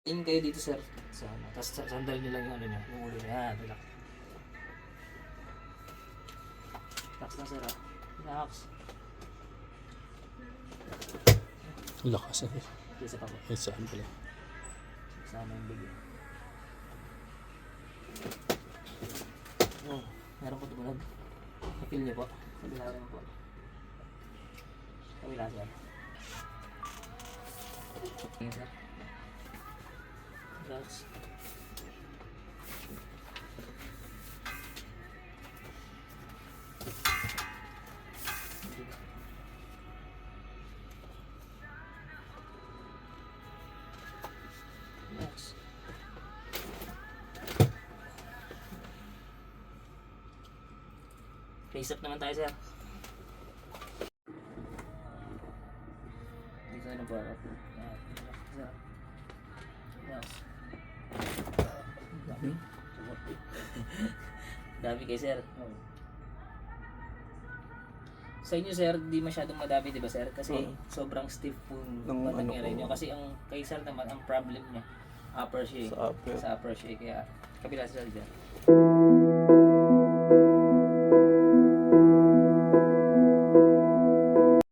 Tingin kayo dito sir. Sa ano. Tapos sandal nyo lang yung ano niya. Yung ulo niya. Relax. Relax na sir ah. Relax. Lakas eh. Isa pa po. Ay, saan pala? Sama yung bigyan. Oh, meron po tumunog. Na-feel niyo po. Kabila rin po. Kabila sir. Tingin sir. Relax. Relax. Face up naman tayo sir. Dito na po ako. Sir. Relax. Dami. Dami kay sir. Sa inyo sir, di masyadong madami, di ba sir? Kasi sobrang stiff po Ng yung ano nangyari ko. nyo. Kasi ang kay sir naman, ang problem niya, upper siya eh. Sa upper. Sa upper siya eh. Kaya kabila sir dyan.